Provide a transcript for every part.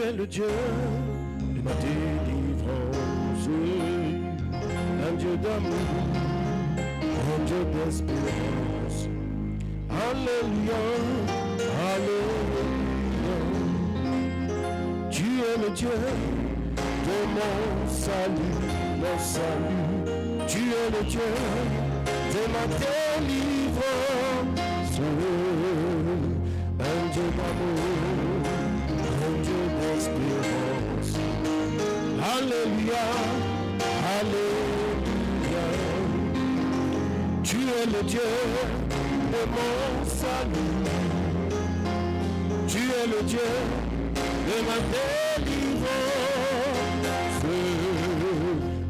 es le Dieu de ma délivrance, un Dieu d'amour, un Dieu d'espérance. Alléluia, Alléluia. Tu es le Dieu de mon salut, mon salut. Tu es le Dieu de ma délivrance, un Dieu d'amour, un Dieu d'espérance. Alléluia, Alléluia. Tu es le Dieu de mon salut. Tu es le Dieu de ma délivrance,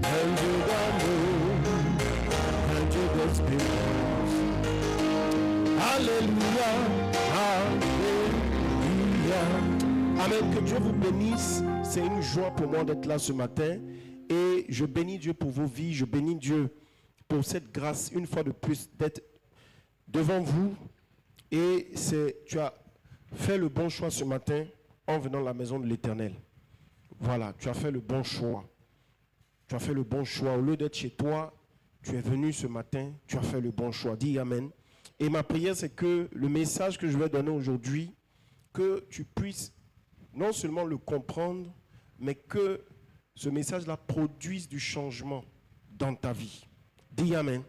un Dieu d'amour, un Dieu d'espérance. Alléluia, Alléluia. Amen. Que Dieu vous bénisse. C'est une joie pour moi d'être là ce matin. Et je bénis Dieu pour vos vies. Je bénis Dieu pour cette grâce, une fois de plus, d'être devant vous. Et tu as fait le bon choix ce matin en venant à la maison de l'Éternel. Voilà, tu as fait le bon choix. Tu as fait le bon choix. Au lieu d'être chez toi, tu es venu ce matin, tu as fait le bon choix. Dis Amen. Et ma prière, c'est que le message que je vais donner aujourd'hui, que tu puisses non seulement le comprendre, mais que ce message-là produise du changement dans ta vie. Dis Amen.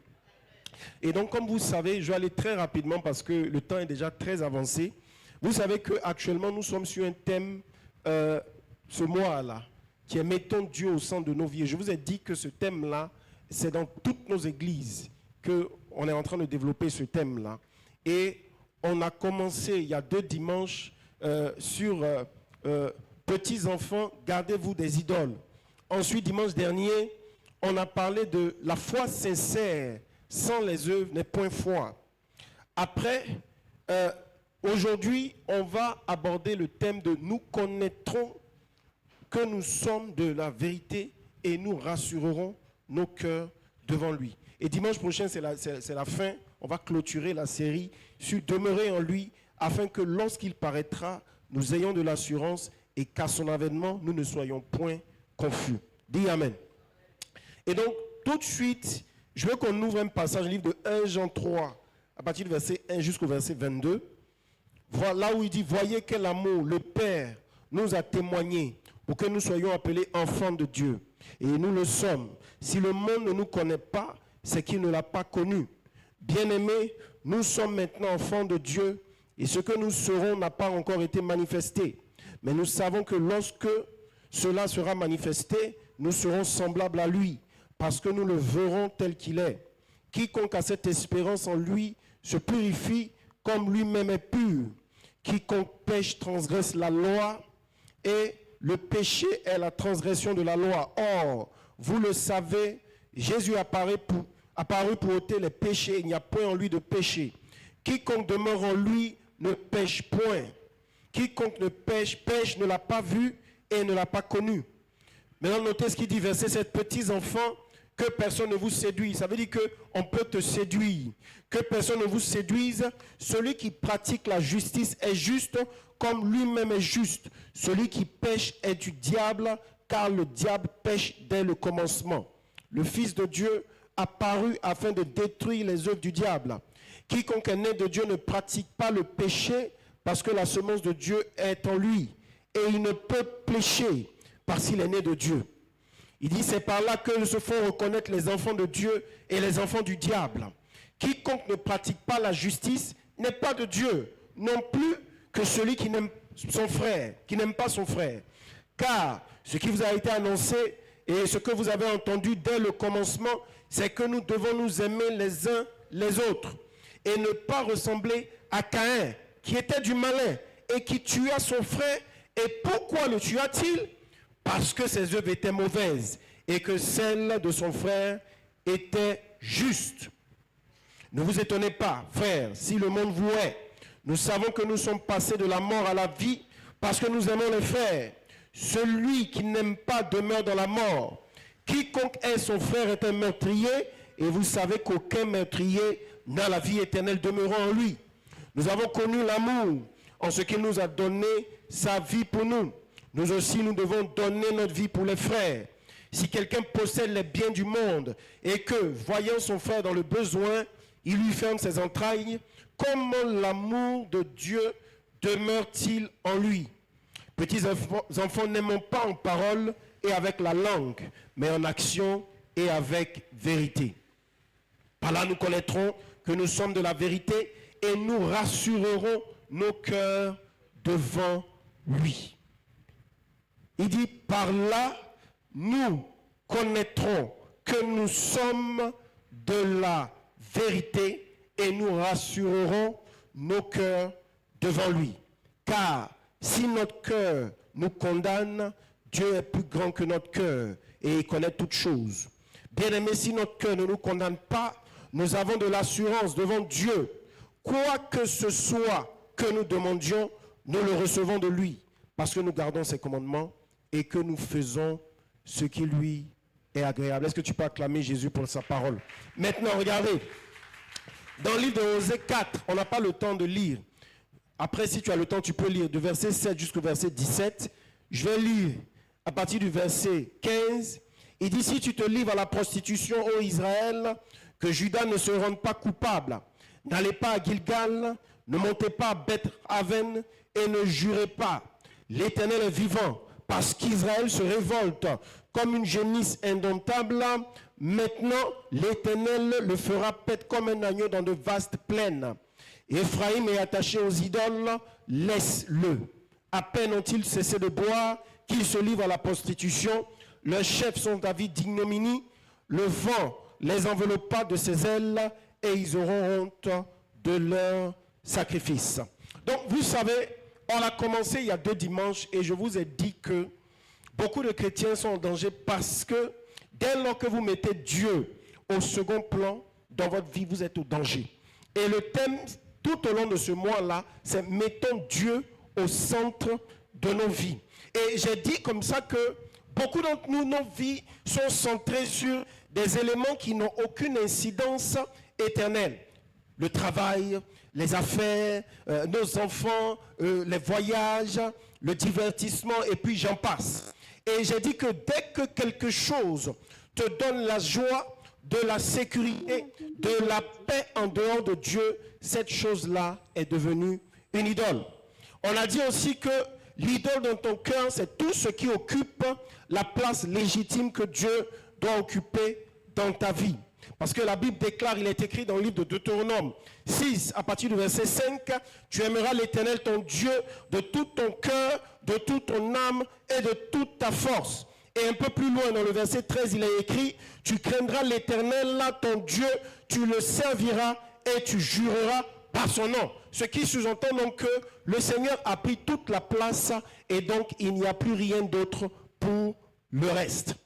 Et donc, comme vous savez, je vais aller très rapidement parce que le temps est déjà très avancé. Vous savez qu'actuellement, nous sommes sur un thème, ce mois-là, qui est « Mettons Dieu au centre de nos vies ». Je vous ai dit que ce thème-là, c'est dans toutes nos églises qu'on est en train de développer ce thème-là. Et on a commencé, il y a 2 dimanches, sur « Petits enfants, gardez-vous des idoles ». Ensuite, dimanche dernier, on a parlé de « La foi sincère sans les œuvres n'est point foi ». Après, aujourd'hui, on va aborder le thème de « Nous connaîtrons que nous sommes de la vérité et nous rassurerons nos cœurs devant lui ». Et dimanche prochain, c'est la fin. On va clôturer la série sur « Demeurer en lui » afin que lorsqu'il paraîtra, nous ayons de l'assurance et qu'à son avènement, nous ne soyons point confus. Dis Amen. Et donc, tout de suite, je veux qu'on ouvre un passage, le livre de 1 Jean 3, à partir du verset 1 jusqu'au verset 22. Voilà où il dit, voyez quel amour le Père nous a témoigné pour que nous soyons appelés enfants de Dieu. Et nous le sommes. Si le monde ne nous connaît pas, c'est qu'il ne l'a pas connu. Bien-aimés, nous sommes maintenant enfants de Dieu et ce que nous serons n'a pas encore été manifesté. Mais nous savons que lorsque cela sera manifesté, nous serons semblables à lui parce que nous le verrons tel qu'il est. Quiconque a cette espérance en lui se purifie comme lui-même est pur. Quiconque pêche transgresse la loi et le péché est la transgression de la loi. Or, vous le savez, Jésus apparu pour ôter les péchés. Il n'y a point en lui de péché. Quiconque demeure en lui ne pêche point. Quiconque ne pêche, ne l'a pas vu et ne l'a pas connu. Maintenant, notez ce qu'il dit, verset 7. Petits enfants, que personne ne vous séduise. Ça veut dire qu'on peut te séduire. Que personne ne vous séduise. Celui qui pratique la justice est juste comme lui-même est juste. Celui qui pêche est du diable, car le diable pêche dès le commencement. Le Fils de Dieu apparu afin de détruire les œuvres du diable. Quiconque est né de Dieu ne pratique pas le péché, parce que la semence de Dieu est en lui. Et il ne peut pécher, parce qu'il est né de Dieu. Il dit, c'est par là que se font reconnaître les enfants de Dieu et les enfants du diable. Quiconque ne pratique pas la justice n'est pas de Dieu, non plus que celui qui n'aime son frère, qui n'aime pas son frère. Car ce qui vous a été annoncé et ce que vous avez entendu dès le commencement, c'est que nous devons nous aimer les uns les autres et ne pas ressembler à Caïn, qui était du malin et qui tua son frère. Et pourquoi le tua-t-il? Parce que ses œuvres étaient mauvaises et que celles de son frère étaient justes. Ne vous étonnez pas, frères, si le monde vous hait. Nous savons que nous sommes passés de la mort à la vie parce que nous aimons les frères. Celui qui n'aime pas demeure dans la mort. Quiconque hait son frère est un meurtrier et vous savez qu'aucun meurtrier n'a la vie éternelle demeurant en lui. Nous avons connu l'amour en ce qu'il nous a donné sa vie pour nous. nous aussi nous devons donner notre vie pour les frères. Si quelqu'un possède les biens du monde et que, voyant son frère dans le besoin, il lui ferme ses entrailles, comment l'amour de Dieu demeure-t-il en lui? Petits enfants, n'aimons pas en parole et avec la langue, mais en action et avec vérité. Par là, nous connaîtrons que nous sommes de la vérité et nous rassurerons nos cœurs devant lui. Il dit, par là, nous connaîtrons que nous sommes de la vérité et nous rassurerons nos cœurs devant lui. Car si notre cœur nous condamne, Dieu est plus grand que notre cœur et il connaît toutes choses. Bien-aimés, si notre cœur ne nous condamne pas, nous avons de l'assurance devant Dieu. Quoi que ce soit que nous demandions, nous le recevons de lui, parce que nous gardons ses commandements et que nous faisons ce qui lui est agréable. Est-ce que tu peux acclamer Jésus pour sa parole? Maintenant, regardez, dans le livre de Osée 4, on n'a pas le temps de lire. Après, si tu as le temps, tu peux lire de verset 7 jusqu'au verset 17. Je vais lire à partir du verset 15. Il dit, si tu te livres à la prostitution, ô Israël, que Juda ne se rende pas coupable. N'allez pas à Gilgal, ne montez pas à Beth-Aven et ne jurez pas. L'Éternel est vivant, parce qu'Israël se révolte comme une génisse indomptable. Maintenant, l'Éternel le fera paître comme un agneau dans de vastes plaines. Éphraïm est attaché aux idoles, laisse-le. À peine ont-ils cessé de boire, qu'ils se livrent à la prostitution. Leurs chefs sont à vie d'ignominie. Le vent les enveloppa de ses ailes et ils auront honte de leur sacrifice. Donc, vous savez, on a commencé il y a 2 dimanches et je vous ai dit que beaucoup de chrétiens sont en danger parce que dès lors que vous mettez Dieu au second plan dans votre vie, vous êtes au danger. Et le thème tout au long de ce mois-là, c'est mettons Dieu au centre de nos vies. Et j'ai dit comme ça que beaucoup d'entre nous, nos vies sont centrées sur des éléments qui n'ont aucune incidence éternelle. Le travail, les affaires, nos enfants, les voyages, le divertissement, et puis j'en passe. Et j'ai dit que dès que quelque chose te donne la joie, de la sécurité, de la paix en dehors de Dieu, cette chose-là est devenue une idole. On a dit aussi que l'idole dans ton cœur, c'est tout ce qui occupe la place légitime que Dieu doit occuper dans ta vie. Parce que la Bible déclare, il est écrit dans le livre de Deutéronome 6, à partir du verset 5, « Tu aimeras l'Éternel ton Dieu de tout ton cœur, de toute ton âme et de toute ta force. » Et un peu plus loin, dans le verset 13, il est écrit, « Tu craindras l'Éternel, là, ton Dieu, tu le serviras et tu jureras par son nom. » Ce qui sous-entend donc que le Seigneur a pris toute la place et donc il n'y a plus rien d'autre pour le reste.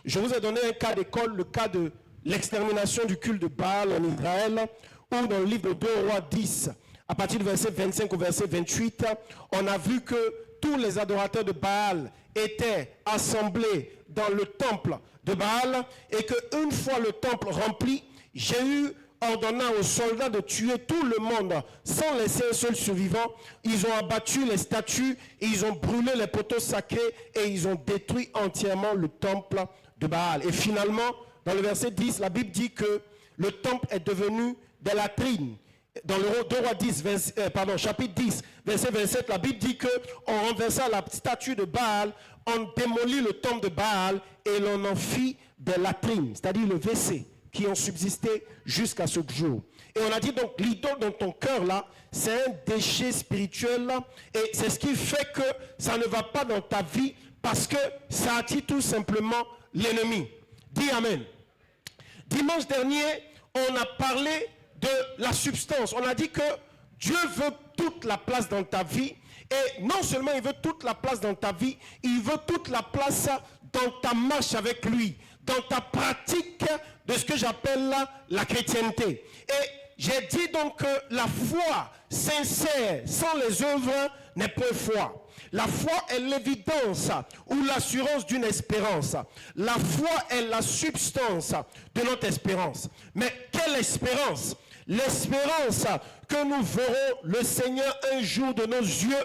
Je vous ai donné un cas d'école, le cas de l'extermination du culte de Baal en Israël, où dans le livre de 2 Rois 10, à partir du verset 25 au verset 28, on a vu que tous les adorateurs de Baal étaient assemblés dans le temple de Baal et qu'une fois le temple rempli, Jéhu ordonna aux soldats de tuer tout le monde sans laisser un seul survivant. Ils ont abattu les statues, ils ont brûlé les poteaux sacrés et ils ont détruit entièrement le temple de Baal. Et finalement, dans le verset 10, la Bible dit que le temple est devenu des latrines. Dans le 2 Rois 10, chapitre 10, verset 27, la Bible dit qu'on renversa la statue de Baal, on démolit le temple de Baal et l'on en fit des latrines, c'est-à-dire le WC, qui ont subsisté jusqu'à ce jour. Et on a dit donc, l'idole dans ton cœur là, c'est un déchet spirituel là, et c'est ce qui fait que ça ne va pas dans ta vie parce que ça attire tout simplement l'ennemi. Dis Amen. Dimanche dernier, on a parlé de la substance. On a dit que Dieu veut toute la place dans ta vie. Et non seulement il veut toute la place dans ta vie, il veut toute la place dans ta marche avec lui, dans ta pratique de ce que j'appelle la chrétienté. Et j'ai dit donc que la foi sincère sans les œuvres n'est point foi. La foi est l'évidence ou l'assurance d'une espérance. La foi est la substance de notre espérance. Mais quelle espérance? L'espérance que nous verrons le Seigneur un jour de nos yeux,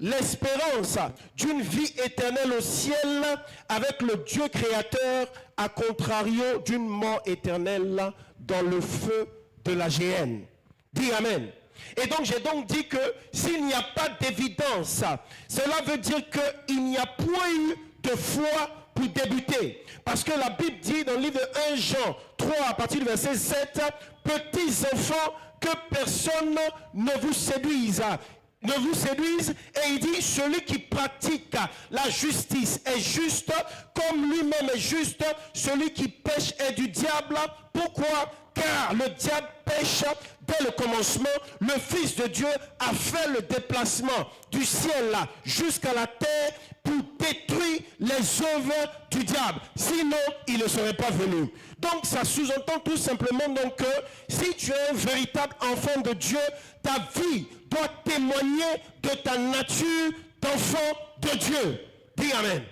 l'espérance d'une vie éternelle au ciel avec le Dieu créateur, à contrario d'une mort éternelle dans le feu de la géhenne. Dis Amen. Et donc j'ai donc dit que s'il n'y a pas d'évidence, cela veut dire qu'il n'y a point eu de foi pour débuter. Parce que la Bible dit dans le livre de 1 Jean 3 à partir du verset 7, petits enfants, que personne ne vous séduise. Et il dit, celui qui pratique la justice est juste, comme lui-même est juste. Celui qui pêche est du diable. Pourquoi? Car le diable pêche dès le commencement. Le Fils de Dieu a fait le déplacement du ciel là jusqu'à la terre pour détruire les œuvres du diable. Sinon, il ne serait pas venu. Donc, ça sous-entend tout simplement donc que si tu es un véritable enfant de Dieu, ta vie doit témoigner de ta nature d'enfant de Dieu. Dis Amen.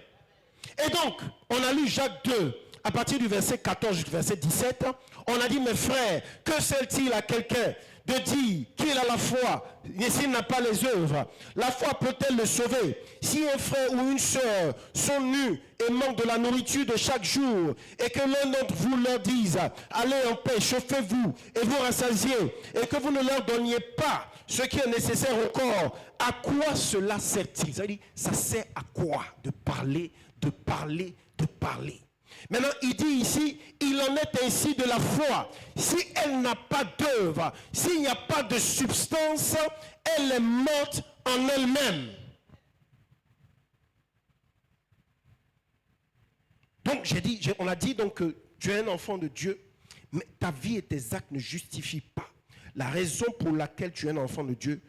Et donc, on a lu Jacques 2, à partir du verset 14 jusqu'au verset 17. On a dit, mes frères, que sert-il à quelqu'un de dire qu'il a la foi et s'il n'a pas les œuvres? La foi peut-elle le sauver? Si un frère ou une soeur sont nus et manquent de la nourriture de chaque jour, et que l'un d'entre vous leur dise, allez en paix, chauffez-vous et vous rassasiez, et que vous ne leur donniez pas ce qui est nécessaire au corps, à quoi cela sert-il? Ça dit, ça sert à quoi? De parler, de parler, de parler. Maintenant, il dit ici, il en est ainsi de la foi. Si elle n'a pas d'œuvre, s'il n'y a pas de substance, elle est morte en elle-même. Donc, on a dit donc que tu es un enfant de Dieu, mais ta vie et tes actes ne justifient pas la raison pour laquelle tu es un enfant de Dieu.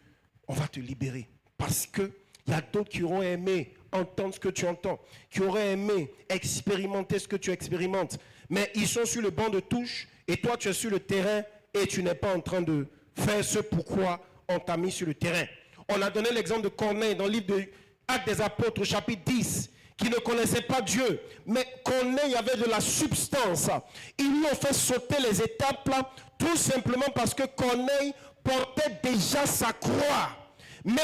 On va te libérer. Parce qu'il y a d'autres qui auront aimé entendre ce que tu entends, qui auraient aimé expérimenter ce que tu expérimentes, mais ils sont sur le banc de touche et toi tu es sur le terrain et tu n'es pas en train de faire ce pourquoi on t'a mis sur le terrain. On a donné l'exemple de Corneille dans le livre de Actes des Apôtres au chapitre 10, qui ne connaissait pas Dieu, mais Corneille avait de la substance. Ils lui ont fait sauter les étapes là, tout simplement parce que Corneille portait déjà sa croix. Mais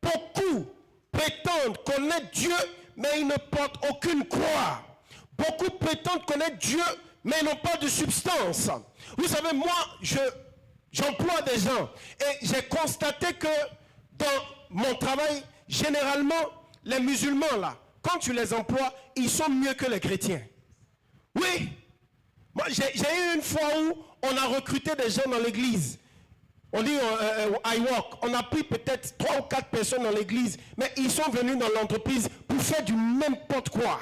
beaucoup prétendent connaître Dieu, mais ils ne portent aucune croix. Beaucoup prétendent connaître Dieu, mais ils n'ont pas de substance. Vous savez, moi, j'emploie des gens et j'ai constaté que dans mon travail, généralement, les musulmans, là, quand tu les emploies, ils sont mieux que les chrétiens. Oui. Moi, j'ai eu une fois où on a recruté des gens dans l'église. On dit iWalk, on a pris peut-être 3 ou 4 personnes dans l'église, mais ils sont venus dans l'entreprise pour faire du n'importe quoi.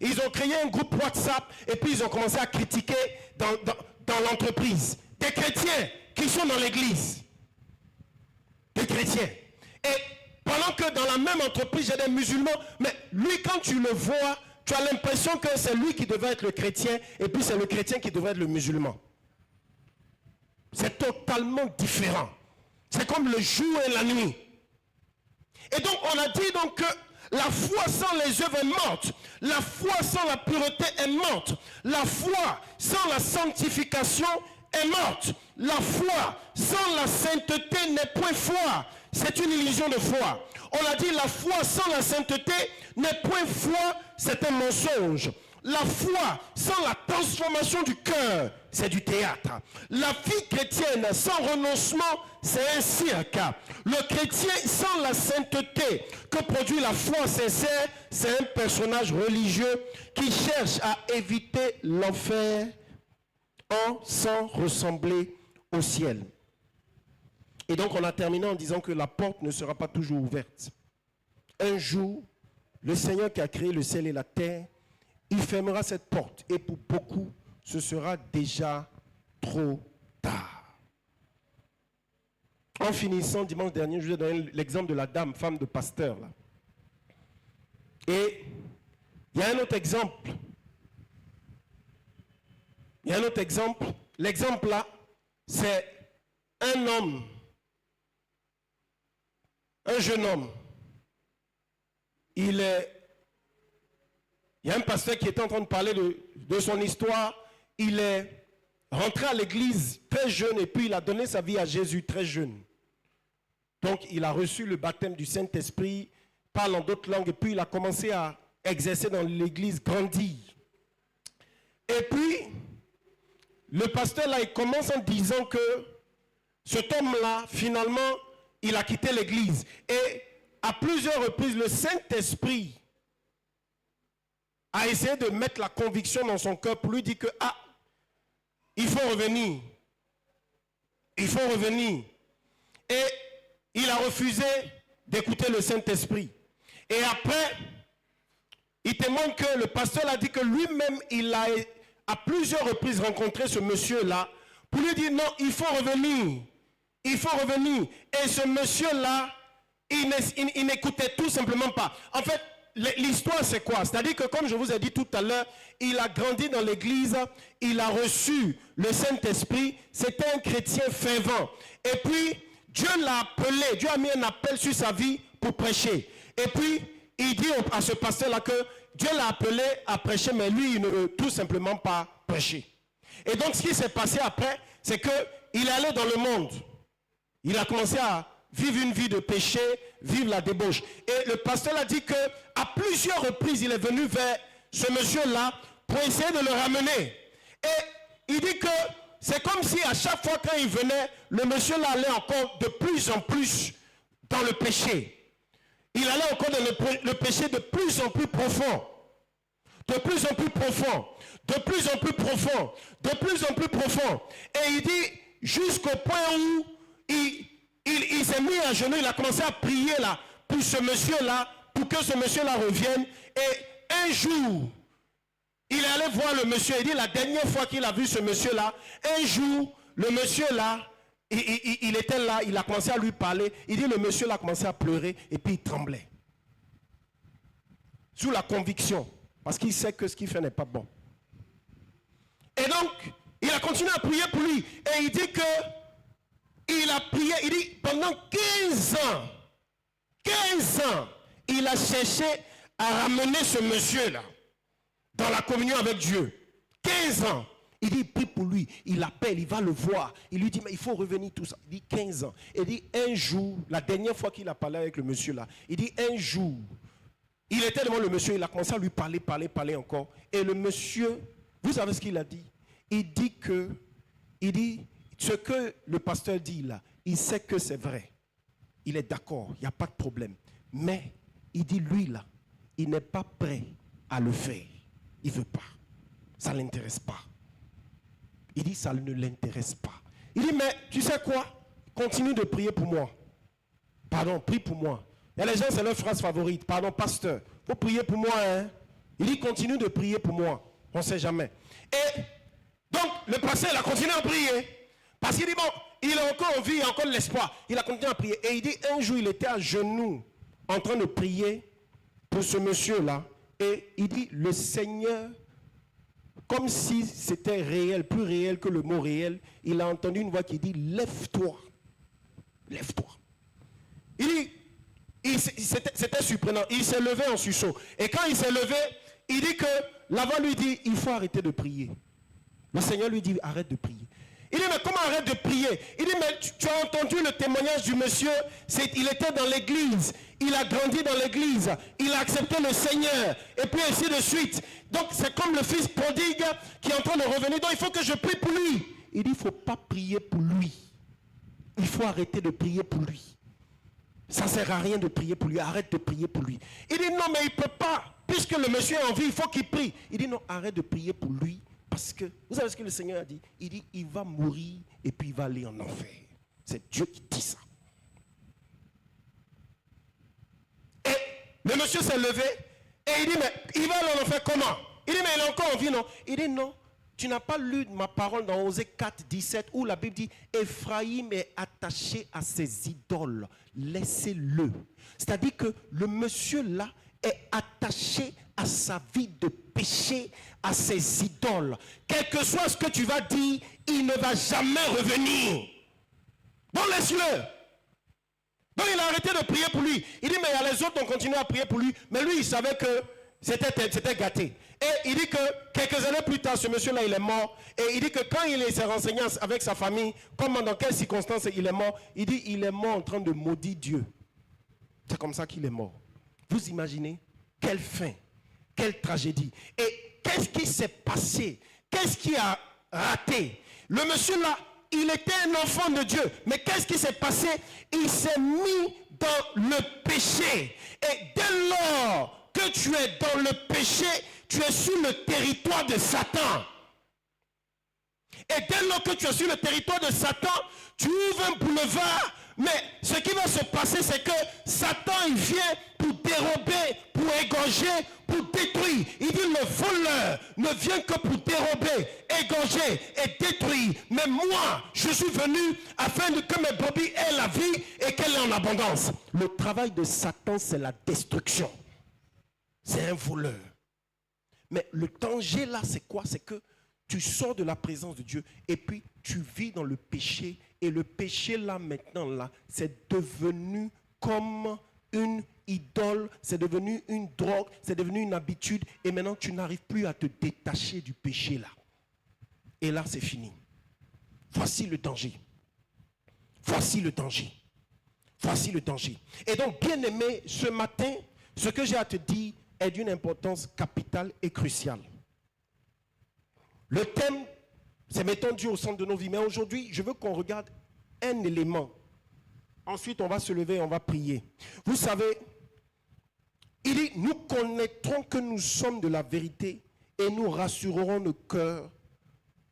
Ils ont créé un groupe WhatsApp et puis ils ont commencé à critiquer dans l'entreprise. Des chrétiens qui sont dans l'église. Des chrétiens. Et pendant que dans la même entreprise, j'ai des musulmans, mais lui, quand tu le vois, tu as l'impression que c'est lui qui devait être le chrétien et puis c'est le chrétien qui devait être le musulman. C'est totalement différent. C'est comme le jour et la nuit. Et donc, on a dit donc que la foi sans les œuvres est morte. La foi sans la pureté est morte. La foi sans la sanctification est morte. La foi sans la sainteté n'est point foi. C'est une illusion de foi. On a dit la foi sans la sainteté n'est point foi, c'est un mensonge. La foi sans la transformation du cœur, c'est du théâtre. La vie chrétienne sans renoncement, c'est un cirque. Le chrétien sans la sainteté que produit la foi sincère, c'est un personnage religieux qui cherche à éviter l'enfer sans ressembler au ciel. Et donc on a terminé en disant que la porte ne sera pas toujours ouverte. Un jour, le Seigneur qui a créé le ciel et la terre, il fermera cette porte et pour beaucoup, ce sera déjà trop tard. En finissant, dimanche dernier, je vous ai donné l'exemple de la dame, femme de pasteur. Là. Et il y a un autre exemple. Il y a un autre exemple. L'exemple là, c'est un homme, un jeune homme. Il y a un pasteur qui était en train de parler de son histoire. Il est rentré à l'église très jeune et puis il a donné sa vie à Jésus très jeune. Donc, il a reçu le baptême du Saint-Esprit, parle en d'autres langues, et puis il a commencé à exercer dans l'église, grandir. Et puis, le pasteur là, il commence en disant que cet homme-là, finalement, il a quitté l'église. Et à plusieurs reprises, le Saint-Esprit a essayé de mettre la conviction dans son cœur pour lui dire que, il faut revenir. Il faut revenir. Et il a refusé d'écouter le Saint-Esprit. Et après, il témoigne que le pasteur a dit que lui-même, il a à plusieurs reprises rencontré ce monsieur-là pour lui dire non, il faut revenir. Il faut revenir. Et ce monsieur-là, il n'écoutait tout simplement pas. En fait, l'histoire c'est quoi? C'est-à-dire que comme je vous ai dit tout à l'heure, il a grandi dans l'église, il a reçu le Saint-Esprit, c'était un chrétien fervent. Et puis, Dieu l'a appelé, Dieu a mis un appel sur sa vie pour prêcher. Et puis, il dit à ce pasteur-là que Dieu l'a appelé à prêcher, mais lui, il ne veut tout simplement pas prêcher. Et donc, ce qui s'est passé après, c'est qu'il est allé dans le monde. Il a commencé à vivre une vie de péché, vivre la débauche. Et le pasteur a dit qu'à plusieurs reprises, il est venu vers ce monsieur-là pour essayer de le ramener. Et il dit que c'est comme si à chaque fois quand il venait, le monsieur-là allait encore de plus en plus dans le péché. Il allait encore dans le péché de plus en plus profond. De plus en plus profond. De plus en plus profond. De plus en plus profond. Et il dit jusqu'au point où il s'est mis à genoux, il a commencé à prier là pour ce monsieur-là, pour que ce monsieur-là revienne. Et un jour, il est allé voir le monsieur. Il dit la dernière fois qu'il a vu ce monsieur-là, un jour, le monsieur-là, il était là, il a commencé à lui parler. Il dit le monsieur là a commencé à pleurer et puis il tremblait. Sous la conviction, parce qu'il sait que ce qu'il fait n'est pas bon. Et donc, il a continué à prier pour lui. Et il dit que il a prié, il dit pendant 15 ans, il a cherché à ramener ce monsieur-là dans la communion avec Dieu. 15 ans. Il dit, il prie pour lui, il l'appelle, il va le voir. Il lui dit, mais il faut revenir tout ça. Il dit 15 ans. Il dit un jour, la dernière fois qu'il a parlé avec le monsieur là, il dit un jour, il était devant le monsieur, il a commencé à lui parler encore. Et le monsieur, vous savez ce qu'il a dit? Il dit, ce que le pasteur dit là, il sait que c'est vrai. Il est d'accord, il n'y a pas de problème. Mais, il dit, lui là, il n'est pas prêt à le faire. Il ne veut pas. Ça ne l'intéresse pas. Il dit, ça ne l'intéresse pas. Il dit, mais tu sais quoi? Continue de prier pour moi. Pardon, prie pour moi. Il y a les gens, c'est leur phrase favorite. Pardon, pasteur, il faut prier pour moi. Hein? Il dit, continue de prier pour moi. On ne sait jamais. Et donc, le pasteur, il a continué à prier. Parce qu'il dit, bon, il a encore envie, il a encore de l'espoir. Il a continué à prier. Et il dit, un jour, il était à genoux, en train de prier pour ce monsieur-là. Et il dit, le Seigneur, comme si c'était réel, plus réel que le mot réel, il a entendu une voix qui dit, lève-toi. Lève-toi. Il dit, c'était surprenant. Il s'est levé en sursaut. Et quand il s'est levé, il dit que la voix lui dit, il faut arrêter de prier. Le Seigneur lui dit, arrête de prier. Il dit, mais comment arrête de prier? Il dit, mais tu as entendu le témoignage du monsieur, il était dans l'église, il a grandi dans l'église, il a accepté le Seigneur, et puis ainsi de suite. Donc c'est comme le fils prodigue qui est en train de revenir, donc il faut que je prie pour lui. Il dit, il ne faut pas prier pour lui. Il faut arrêter de prier pour lui. Ça ne sert à rien de prier pour lui, arrête de prier pour lui. Il dit, non, mais il ne peut pas, puisque le monsieur a envie, il faut qu'il prie. Il dit, non, arrête de prier pour lui. Parce que, vous savez ce que le Seigneur a dit? Il dit, il va mourir et puis il va aller en enfer. C'est Dieu qui dit ça. Et le monsieur s'est levé et il dit, mais il va aller en enfer comment? Il dit, mais il est encore en vie, non? Il dit, non, tu n'as pas lu ma parole dans Osée 4, 17, où la Bible dit, Ephraïm est attaché à ses idoles. Laissez-le. C'est-à-dire que le monsieur là est attaché à sa vie de péché, à ses idoles. Quel que soit ce que tu vas dire, il ne va jamais revenir. Donc laisse-le. Donc il a arrêté de prier pour lui. Il dit, mais il y a les autres qui ont continué à prier pour lui. Mais lui, il savait que c'était gâté. Et il dit que quelques années plus tard, ce monsieur-là, il est mort. Et il dit que quand il s'est renseigné avec sa famille, comment, dans quelles circonstances il est mort, il dit il est mort en train de maudire Dieu. C'est comme ça qu'il est mort. Vous imaginez? Quelle fin, quelle tragédie. Et qu'est-ce qui s'est passé? Qu'est-ce qui a raté? Le monsieur-là, il était un enfant de Dieu. Mais qu'est-ce qui s'est passé? Il s'est mis dans le péché. Et dès lors que tu es dans le péché, tu es sur le territoire de Satan. Et dès lors que tu es sur le territoire de Satan, tu ouvres un boulevard. Mais ce qui va se passer, c'est que Satan, il vient pour dérober, pour égorger, pour détruire. Il dit le voleur ne vient que pour dérober, égorger et détruire. Mais moi, je suis venu afin que mes brebis aient la vie et qu'elle ait en abondance. Le travail de Satan, c'est la destruction. C'est un voleur. Mais le danger là, c'est quoi? C'est que tu sors de la présence de Dieu et puis tu vis dans le péché. Et le péché là, maintenant là, c'est devenu comme une idole, c'est devenu une drogue, c'est devenu une habitude. Et maintenant, tu n'arrives plus à te détacher du péché là. Et là, c'est fini. Voici le danger. Voici le danger. Voici le danger. Et donc, bien aimé, ce matin, ce que j'ai à te dire est d'une importance capitale et cruciale. Le thème, c'est mettons Dieu au centre de nos vies. Mais aujourd'hui, je veux qu'on regarde un élément. Ensuite, on va se lever et on va prier. Vous savez, il dit, nous connaîtrons que nous sommes de la vérité et nous rassurerons nos cœurs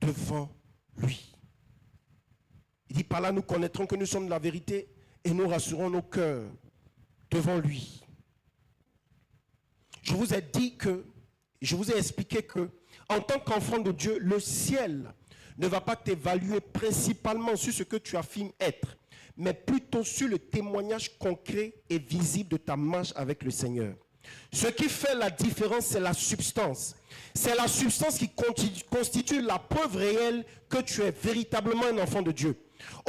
devant lui. Il dit, par là, nous connaîtrons que nous sommes de la vérité et nous rassurerons nos cœurs devant lui. Je vous ai dit que, je vous ai expliqué que, en tant qu'enfant de Dieu, le ciel ne va pas t'évaluer principalement sur ce que tu affirmes être, mais plutôt sur le témoignage concret et visible de ta marche avec le Seigneur. Ce qui fait la différence, c'est la substance. C'est la substance qui constitue la preuve réelle que tu es véritablement un enfant de Dieu.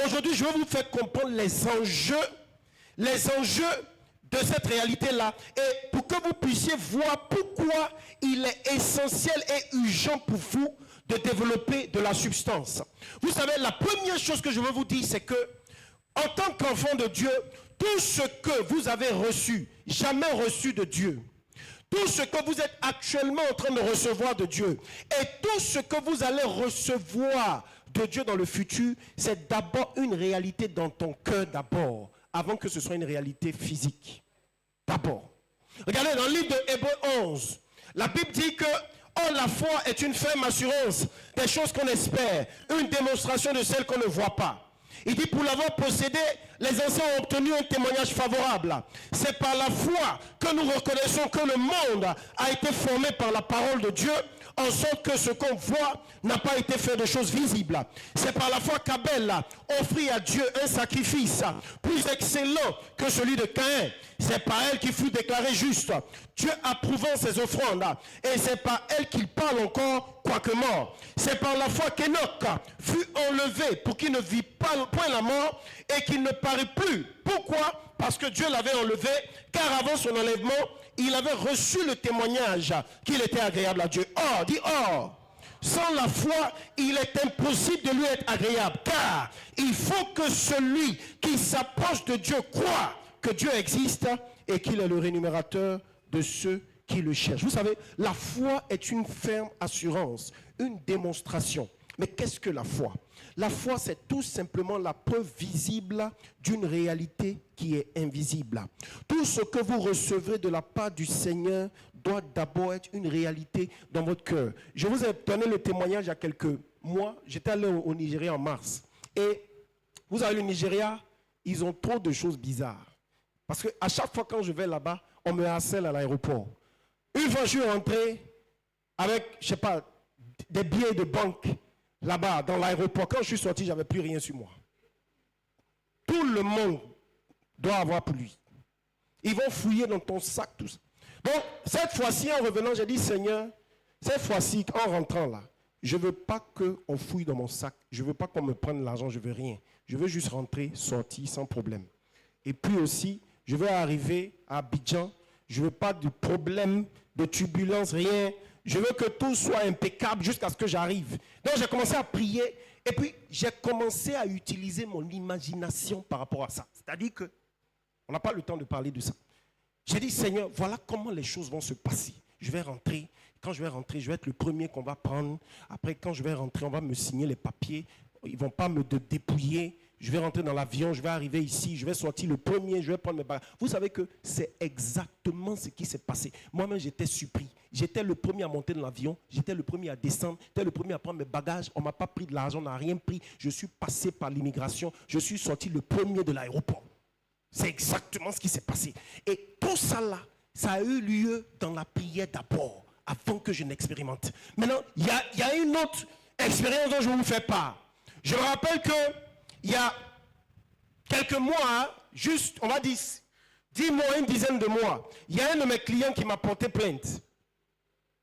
Aujourd'hui, je vais vous faire comprendre les enjeux de cette réalité-là, et pour que vous puissiez voir pourquoi il est essentiel et urgent pour vous de développer de la substance. Vous savez, la première chose que je veux vous dire, c'est que, en tant qu'enfant de Dieu, tout ce que vous avez reçu, jamais reçu de Dieu, tout ce que vous êtes actuellement en train de recevoir de Dieu, et tout ce que vous allez recevoir de Dieu dans le futur, c'est d'abord une réalité dans ton cœur d'abord, avant que ce soit une réalité physique. D'abord. Regardez dans le livre de Hébreux 11, la Bible dit que oh, la foi est une ferme assurance des choses qu'on espère, une démonstration de celles qu'on ne voit pas. Il dit pour l'avoir possédé, les anciens ont obtenu un témoignage favorable. C'est par la foi que nous reconnaissons que le monde a été formé par la parole de Dieu, en sorte que ce qu'on voit n'a pas été fait de choses visibles. C'est par la foi qu'Abel offrit à Dieu un sacrifice plus excellent que celui de Caïn. C'est par elle qu'il fut déclaré juste, Dieu approuvant ses offrandes. Et c'est par elle qu'il parle encore, quoique mort. C'est par la foi qu'Enoch fut enlevé pour qu'il ne vit pas point la mort et qu'il ne parut plus. Pourquoi? Parce que Dieu l'avait enlevé, car avant son enlèvement, il avait reçu le témoignage qu'il était agréable à Dieu. Or, dit or, sans la foi, il est impossible de lui être agréable, car il faut que celui qui s'approche de Dieu croit que Dieu existe et qu'il est le rémunérateur de ceux qui le cherchent. Vous savez, la foi est une ferme assurance, une démonstration. Mais qu'est-ce que la foi? La foi, c'est tout simplement la preuve visible d'une réalité qui est invisible. Tout ce que vous recevrez de la part du Seigneur doit d'abord être une réalité dans votre cœur. Je vous ai donné le témoignage il y a quelques mois. J'étais allé au Nigeria en mars. Et vous savez, le Nigeria, ils ont trop de choses bizarres. Parce qu'à chaque fois quand je vais là-bas, on me harcèle à l'aéroport. Une fois, je suis rentré avec, je ne sais pas, des billets de banque là-bas, dans l'aéroport. Quand je suis sorti, je n'avais plus rien sur moi. Tout le monde doit avoir pour lui. Ils vont fouiller dans ton sac, tout ça. Donc, cette fois-ci, en revenant, j'ai dit, Seigneur, cette fois-ci, en rentrant là, je ne veux pas qu'on fouille dans mon sac. Je ne veux pas qu'on me prenne l'argent, je ne veux rien. Je veux juste rentrer, sortir, sans problème. Et puis aussi, je veux arriver à Abidjan. Je ne veux pas de problème, de turbulence, rien. Je veux que tout soit impeccable jusqu'à ce que j'arrive. Donc j'ai commencé à prier et puis j'ai commencé à utiliser mon imagination par rapport à ça. C'est-à-dire que on n'a pas le temps de parler de ça. J'ai dit, Seigneur, voilà comment les choses vont se passer. Je vais rentrer. Quand je vais rentrer, je vais être le premier qu'on va prendre. Après, quand je vais rentrer, on va me signer les papiers. Ils ne vont pas me dépouiller. Je vais rentrer dans l'avion, je vais arriver ici, je vais sortir le premier, je vais prendre mes bagages. Vous savez que c'est exactement ce qui s'est passé. Moi-même, j'étais surpris. J'étais le premier à monter dans l'avion, j'étais le premier à descendre, j'étais le premier à prendre mes bagages. On ne m'a pas pris de l'argent, on n'a rien pris. Je suis passé par l'immigration, je suis sorti le premier de l'aéroport. C'est exactement ce qui s'est passé. Et tout ça là, ça a eu lieu dans la prière d'abord, avant que je n'expérimente. Maintenant, il y a une autre expérience dont je vous fais part. Je me rappelle que il y a quelques mois, juste, on va dire, 10 mois, une dizaine de mois, il y a un de mes clients qui m'a porté plainte.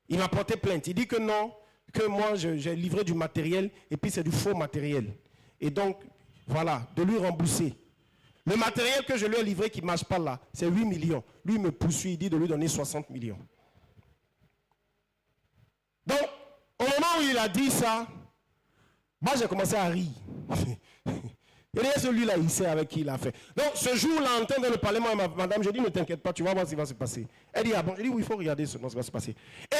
Il m'a porté plainte. Il dit que non, que moi, j'ai livré du matériel et puis c'est du faux matériel. Et donc, voilà, de lui rembourser. Le matériel que je lui ai livré qui ne marche pas là, c'est 8 millions. Lui, il me poursuit, il dit de lui donner 60 millions. Donc, au moment où il a dit ça, moi, j'ai commencé à rire. Et là, celui-là, il sait avec qui il a fait. Donc, ce jour-là, en train de le parler, moi, madame, je dis, ne t'inquiète pas, tu vas voir ce qui va se passer. Elle dit, ah bon, je dis, oui, il faut regarder ce qui va se passer. Et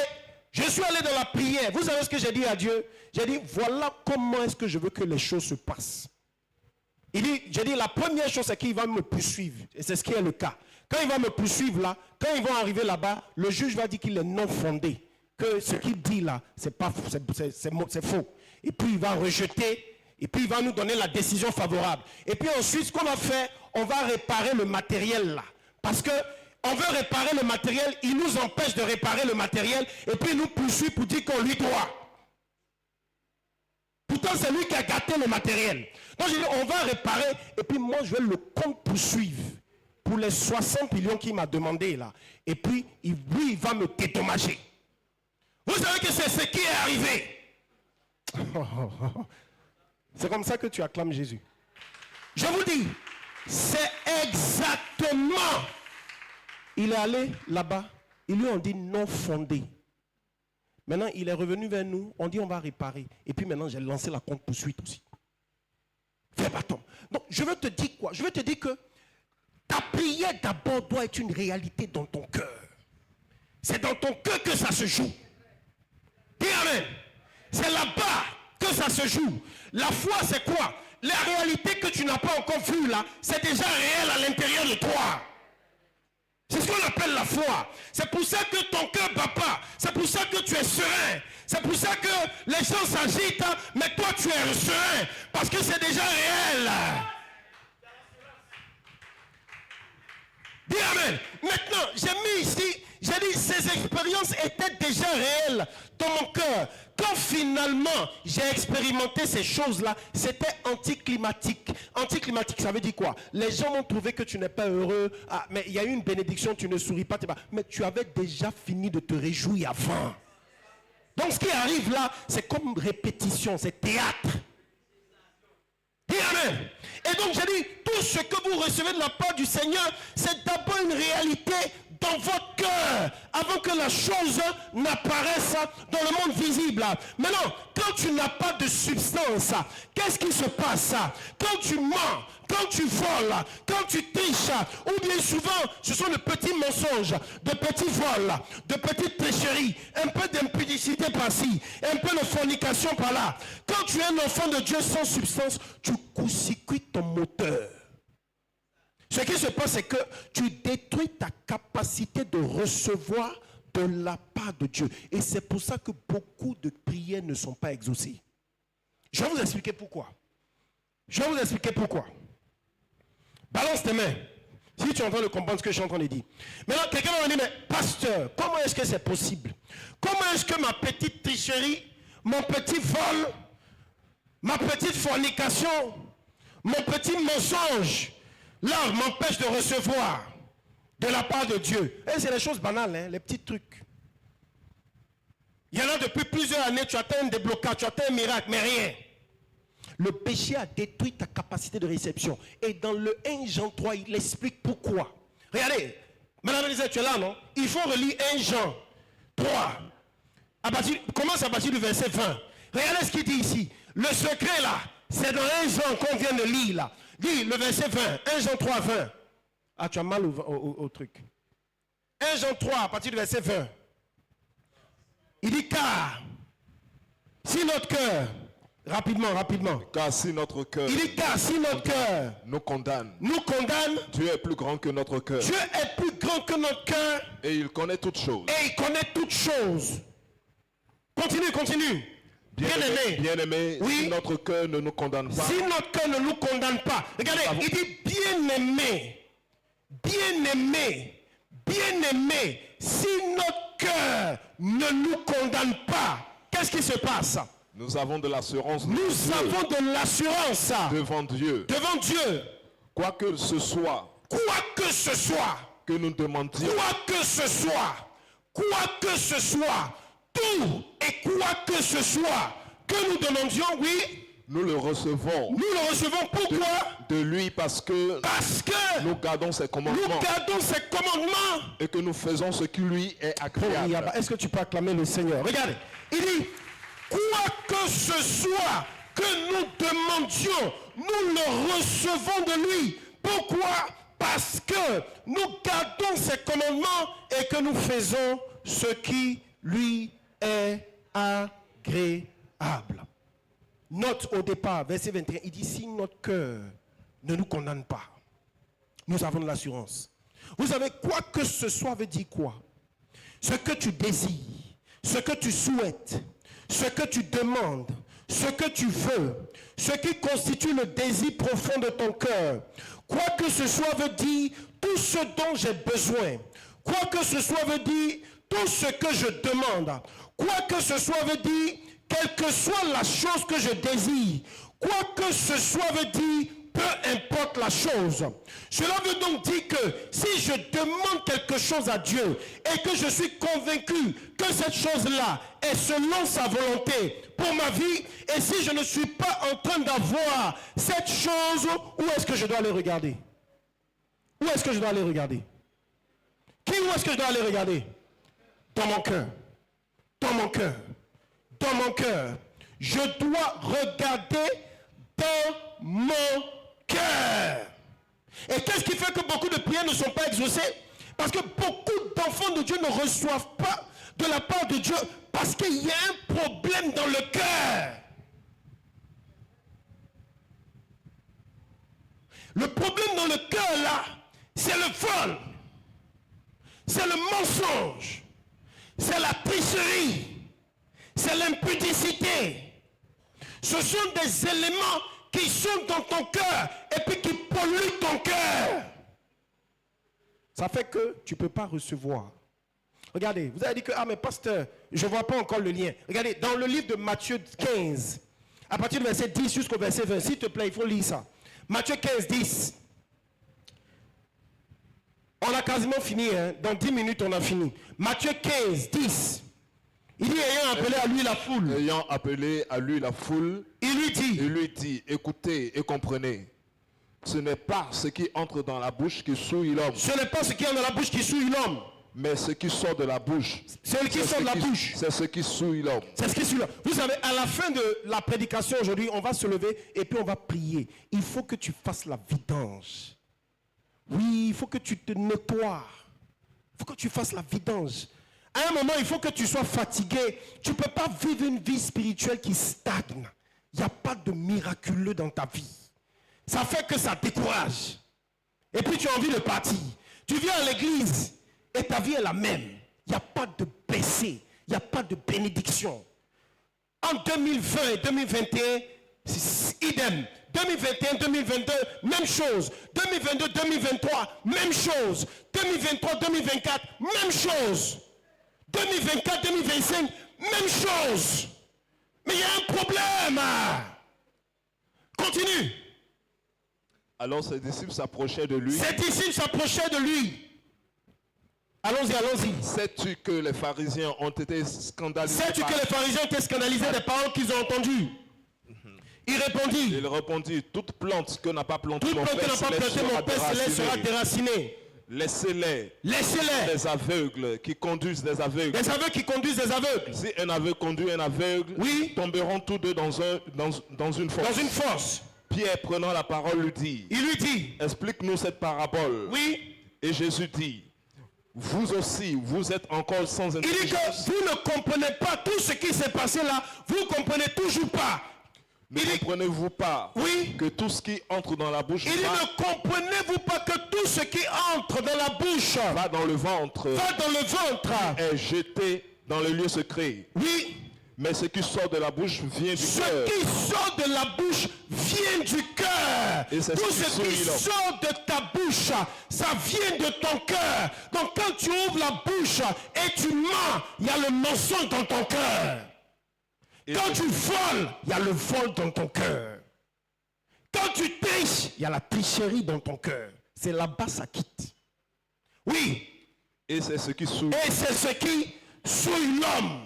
je suis allé dans la prière. Vous savez ce que j'ai dit à Dieu? J'ai dit, voilà comment est-ce que je veux que les choses se passent. J'ai dit, la première chose, c'est qu'il va me poursuivre. Et c'est ce qui est le cas. Quand il va me poursuivre là, quand ils vont arriver là-bas, le juge va dire qu'il est non fondé. Que ce qu'il dit là, c'est faux. Et puis il va rejeter. Et puis il va nous donner la décision favorable. Et puis ensuite, ce qu'on va faire, on va réparer le matériel là. Parce qu'on veut réparer le matériel, il nous empêche de réparer le matériel. Et puis il nous poursuit pour dire qu'on lui doit. Pourtant, c'est lui qui a gâté le matériel. Donc je dis, on va réparer. Et puis moi, je vais le poursuivre pour les 60 millions qu'il m'a demandé là. Et puis, lui, il va me dédommager. Vous savez que c'est ce qui est arrivé. C'est comme ça que tu acclames Jésus. Je vous dis, c'est exactement. Il est allé là-bas, ils lui ont dit non fondé. Maintenant, il est revenu vers nous, on dit on va réparer. Et puis maintenant, j'ai lancé la compte poursuite aussi. Fais bâton. Donc, je veux te dire quoi? Je veux te dire que ta prière d'abord doit être une réalité dans ton cœur. C'est dans ton cœur que ça se joue. Dis amen. C'est là-bas que ça se joue. La foi, c'est quoi? La réalité que tu n'as pas encore vue là, c'est déjà réel à l'intérieur de toi. C'est ce qu'on appelle la foi. C'est pour ça que ton cœur ne bat pas. C'est pour ça que tu es serein. C'est pour ça que les gens s'agitent, mais toi tu es serein. Parce que c'est déjà réel. Dis amen. Maintenant, j'ai mis ici, j'ai dit, ces expériences étaient déjà réelles dans mon cœur. Quand finalement j'ai expérimenté ces choses-là, c'était anticlimatique. Anticlimatique, ça veut dire quoi? Les gens ont trouvé que tu n'es pas heureux. Ah, mais il y a eu une bénédiction, tu ne souris pas. Mais tu avais déjà fini de te réjouir avant. Donc ce qui arrive là, c'est comme répétition, c'est théâtre. Dis amen. Et donc j'ai dit, tout ce que vous recevez de la part du Seigneur, c'est d'abord une réalité dans votre cœur, avant que la chose n'apparaisse dans le monde visible. Maintenant, quand tu n'as pas de substance, qu'est-ce qui se passe? Quand tu mens, quand tu voles, quand tu triches, ou bien souvent, ce sont de petits mensonges, de petits vols, de petites tricheries, un peu d'impudicité par-ci, un peu de fornication par-là. Quand tu es un enfant de Dieu sans substance, tu court-circuites ton moteur. Ce qui se passe, c'est que tu détruis ta capacité de recevoir de la part de Dieu. Et c'est pour ça que beaucoup de prières ne sont pas exaucées. Je vais vous expliquer pourquoi. Balance tes mains. Si tu es en train de comprendre ce que je suis en train de dire. Maintenant, quelqu'un m'a dit, mais pasteur, comment est-ce que c'est possible? Comment est-ce que ma petite tricherie, mon petit vol, ma petite fornication, mon petit mensonge, là, m'empêche de recevoir de la part de Dieu? Et c'est les choses banales, hein, les petits trucs. Il y en a depuis plusieurs années, tu attends un déblocage, tu attends un miracle, mais rien. Le péché a détruit ta capacité de réception. Et dans le 1 Jean 3, il explique pourquoi. Regardez, Madame Elisabeth, tu es là, non? Il faut relire 1 Jean 3. Commence à partir du verset 20. Regardez ce qu'il dit ici. Le secret là, c'est dans 1 Jean qu'on vient de lire là. Dis le verset 20, 1 Jean 3, 20. Ah, tu as mal au truc. 1 Jean 3, à partir du verset 20. Il dit car, si notre cœur, rapidement. Car si notre cœur, il dit car si notre cœur nous condamne, Dieu est plus grand que notre cœur. Dieu est plus grand que notre cœur. Et il connaît toutes choses. Continue. Bien-aimé, oui. Si notre cœur ne nous condamne pas. Si notre cœur ne nous condamne pas. Regardez, il dit bien-aimé, si notre cœur ne nous condamne pas, qu'est-ce qui se passe? Nous avons de l'assurance. Devant Dieu. Quoi que ce soit. Que nous demandions. Tout et quoi que ce soit que nous demandions, oui. Nous le recevons. Pourquoi? De lui parce que nous gardons ses commandements. Et que nous faisons ce qui lui est agréable. Est-ce que tu peux acclamer le Seigneur? Regardez, il dit quoi que ce soit que nous demandions, nous le recevons de lui. Pourquoi? Parce que nous gardons ses commandements et que nous faisons ce qui lui est agréable. Note au départ, verset 21, il dit si notre cœur ne nous condamne pas, nous avons de l'assurance. Vous savez, quoi que ce soit veut dire quoi? Ce que tu désires, ce que tu souhaites, ce que tu demandes, ce que tu veux, ce qui constitue le désir profond de ton cœur. Quoi que ce soit veut dire tout ce dont j'ai besoin. Quoi que ce soit veut dire tout ce que je demande. Quoi que ce soit veut dire quelle que soit la chose que je désire. Quoi que ce soit veut dire peu importe la chose. Cela veut donc dire que si je demande quelque chose à Dieu et que je suis convaincu que cette chose-là est selon sa volonté pour ma vie, et si je ne suis pas en train d'avoir cette chose, où est-ce que je dois aller regarder? Où est-ce que je dois aller regarder? Où est-ce que je dois aller regarder? Dans mon cœur. Je dois regarder dans mon cœur. Et qu'est-ce qui fait que beaucoup de prières ne sont pas exaucées? Parce que beaucoup d'enfants de Dieu ne reçoivent pas de la part de Dieu parce qu'il y a un problème dans le cœur. Le problème dans le cœur là, c'est le vol, c'est le mensonge, c'est la tricherie, c'est l'impudicité. Ce sont des éléments qui sont dans ton cœur et puis qui polluent ton cœur. Ça fait que tu ne peux pas recevoir. Regardez, vous avez dit que, ah mais pasteur, je ne vois pas encore le lien. Regardez, dans le livre de Matthieu 15, à partir du verset 10 jusqu'au verset 20, s'il te plaît, il faut lire ça. Matthieu 15, 10. On a quasiment fini, hein? Dans 10 minutes on a fini. Matthieu 15, 10. Il dit, ayant appelé à lui la foule, il lui dit, écoutez et comprenez. Ce n'est pas ce qui entre dans la bouche qui souille l'homme. Mais ce qui sort de la bouche. C'est ce qui souille l'homme. Vous savez, à la fin de la prédication aujourd'hui, on va se lever et puis on va prier. Il faut que tu fasses la vidange. Oui, il faut que tu te nettoies. Il faut que tu fasses la vidange. À un moment, il faut que tu sois fatigué. Tu ne peux pas vivre une vie spirituelle qui stagne. Il n'y a pas de miraculeux dans ta vie. Ça fait que ça décourage. Et puis tu as envie de partir. Tu viens à l'église et ta vie est la même. Il n'y a pas de baissée. Il n'y a pas de bénédiction. En 2020 et 2021, c'est idem. 2021, 2022, même chose. 2022, 2023, même chose. 2023, 2024, même chose. 2024, 2025, même chose. Mais il y a un problème. Continue. Alors ses disciples s'approchaient de lui. Allons-y. Sais-tu que les pharisiens ont été scandalisés des paroles qu'ils ont entendues? Il répondit, toute plante que n'a pas plantée mon Père céleste sera déracinée. Laissez-les. Laissez-les. Les aveugles qui conduisent des aveugles. Les aveugles qui conduisent des aveugles. Si un aveugle conduit un aveugle, oui, tomberont tous deux dans une fosse. Dans une fosse. Pierre, prenant la parole, lui dit. Il lui dit. Explique-nous cette parabole. Oui. Et Jésus dit. Vous aussi, vous êtes encore sans intelligence. Il dit que vous ne comprenez pas tout ce qui s'est passé là. Vous ne comprenez toujours pas. Ne comprenez-vous pas que tout ce qui entre dans la bouche ne comprenez-vous pas que tout ce qui entre dans la bouche va dans le ventre, est jeté dans le lieu secret. Oui. Mais ce qui sort de la bouche vient du cœur. Ce qui sort de la bouche vient du cœur. Tout ce qui sort de ta bouche, ça vient de ton cœur. Donc quand tu ouvres la bouche et tu mens, il y a le mensonge dans ton cœur. Quand tu voles, il y a le vol dans ton cœur. Quand tu triches, il y a la tricherie dans ton cœur. C'est là-bas ça quitte. Oui. Et c'est ce qui souille. Et c'est ce qui souille l'homme.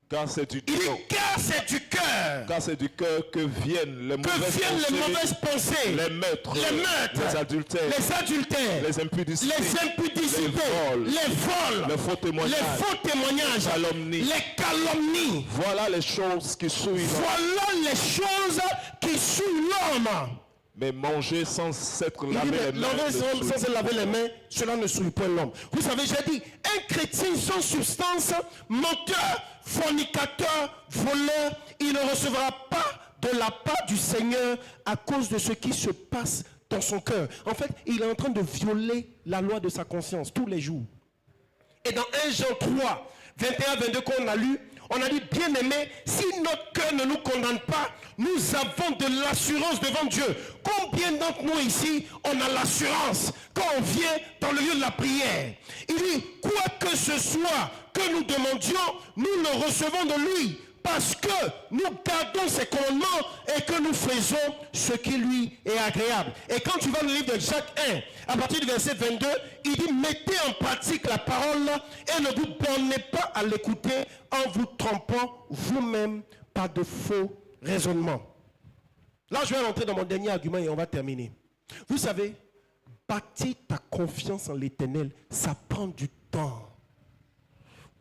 Car c'est du cœur. Car c'est du cœur. Car c'est du cœur que viennent les mauvaises pensées, les meurtres, les adultères, les impudicités, les vols, les faux témoignages, les calomnies. Voilà les choses qui souillent l'homme. Mais manger sans s'être lavé les mains. Sans se laver les mains, cela ne souille pas l'homme. Vous savez, j'ai dit, un chrétien sans substance, menteur, fornicateur, voleur, il ne recevra pas de la part du Seigneur à cause de ce qui se passe dans son cœur. En fait, il est en train de violer la loi de sa conscience tous les jours. Et dans 1 Jean 3, 21-22 qu'on a lu, on a dit, bien aimé, si notre cœur ne nous condamne pas, nous avons de l'assurance devant Dieu. Combien d'entre nous ici, on a l'assurance quand on vient dans le lieu de la prière? Il dit, quoi que ce soit que nous demandions, nous le recevons de lui. Parce que nous gardons ses commandements et que nous faisons ce qui lui est agréable. Et quand tu vas dans le livre de Jacques 1, à partir du verset 22, il dit, mettez en pratique la parole et ne vous bornez pas à l'écouter en vous trompant vous-même par de faux raisonnements. Là, je vais rentrer dans mon dernier argument et on va terminer. Vous savez, bâtir ta confiance en l'Éternel, ça prend du temps.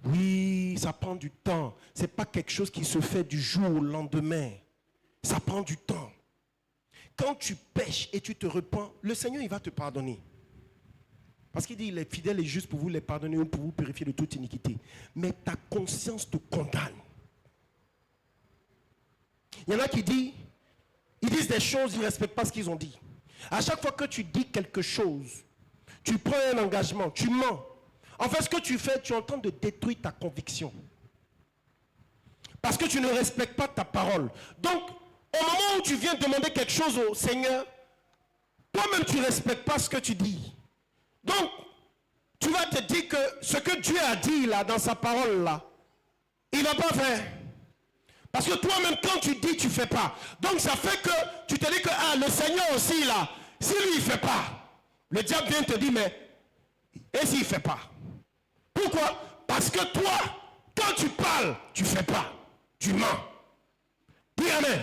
Oui, ça prend du temps. Ce n'est pas quelque chose qui se fait du jour au lendemain. Ça prend du temps. Quand tu pêches et tu te repens, le Seigneur, il va te pardonner. Parce qu'il dit, il est fidèle et juste pour vous les pardonner ou pour vous purifier de toute iniquité. Mais ta conscience te condamne. Il y en a qui disent, ils disent des choses, ils ne respectent pas ce qu'ils ont dit. À chaque fois que tu dis quelque chose, tu prends un engagement, tu mens. En fait, ce que tu fais, tu es en train de détruire ta conviction. Parce que tu ne respectes pas ta parole. Donc, au moment où tu viens demander quelque chose au Seigneur, toi-même, tu ne respectes pas ce que tu dis. Donc, tu vas te dire que ce que Dieu a dit là, dans sa parole là, il ne va pas faire. Parce que toi-même, quand tu dis, tu ne fais pas. Donc, ça fait que tu te dis que le Seigneur aussi là, si lui, il ne fait pas, le diable vient te dire, mais, et s'il ne fait pas? Pourquoi? Parce que toi, quand tu parles, tu ne fais pas. Tu mens. Dis amen.